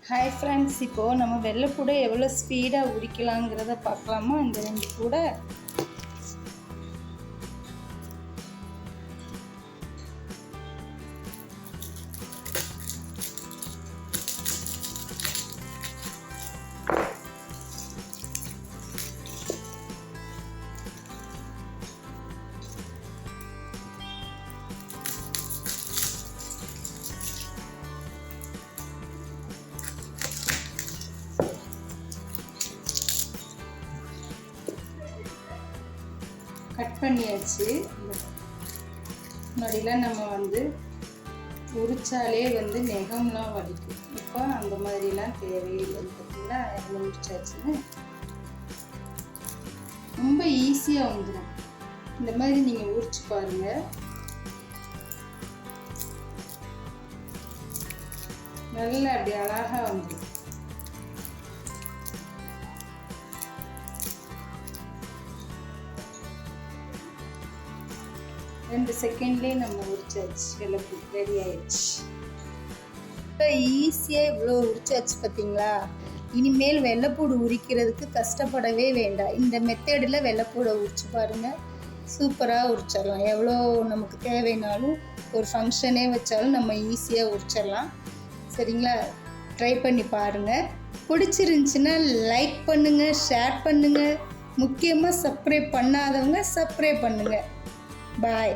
Hi friends, இப்போது நம்ம வெள்ளைப்பூடை எவ்வளோ ஸ்பீடாக உரிக்கலாங்கிறத பார்க்கலாமா? இந்த 2 பூடை கட் பண்ணியாச்சு. முன்னாடிலாம் நம்ம உரிச்சாலே நெகம்லாம் வலிக்கும். இப்போ அந்த மாதிரிலாம் தேவையில்லை. பார்த்தீங்களா எவ்வளோ உரிச்சாச்சுன்னு ரொம்ப ஈஸியாக வந்துடும். இந்த மாதிரி நீங்கள் உரிச்சு பாருங்கள். நல்லா அப்படி அழகாக வந்துடும். ரெண்டு செகண்ட்லேயே நம்ம உரிச்சாச்சு. வெள்ளைப்பூ ரெடி ஆயிடுச்சு. இப்போ ஈஸியாக இவ்வளோ உரிச்சாச்சு பார்த்தீங்களா? இனிமேல் வெள்ளைப்பூடு உரிக்கிறதுக்கு கஷ்டப்படவே வேண்டாம். இந்த மெத்தடில் வெள்ளைப்பூடை உரிச்சு பாருங்கள். சூப்பராக உரிச்சிடலாம். எவ்வளோ நமக்கு தேவைனாலும் ஒரு ஃபங்க்ஷனே வச்சாலும் நம்ம ஈஸியாக உரிச்சிடலாம். சரிங்களா? ட்ரை பண்ணி பாருங்கள். பிடிச்சிருந்துச்சின்னா லைக் பண்ணுங்கள், ஷேர் பண்ணுங்கள். முக்கியமாக சப்ஸ்கிரைப் பண்ணாதவங்க சப்ஸ்கிரைப் பண்ணுங்கள். Bye.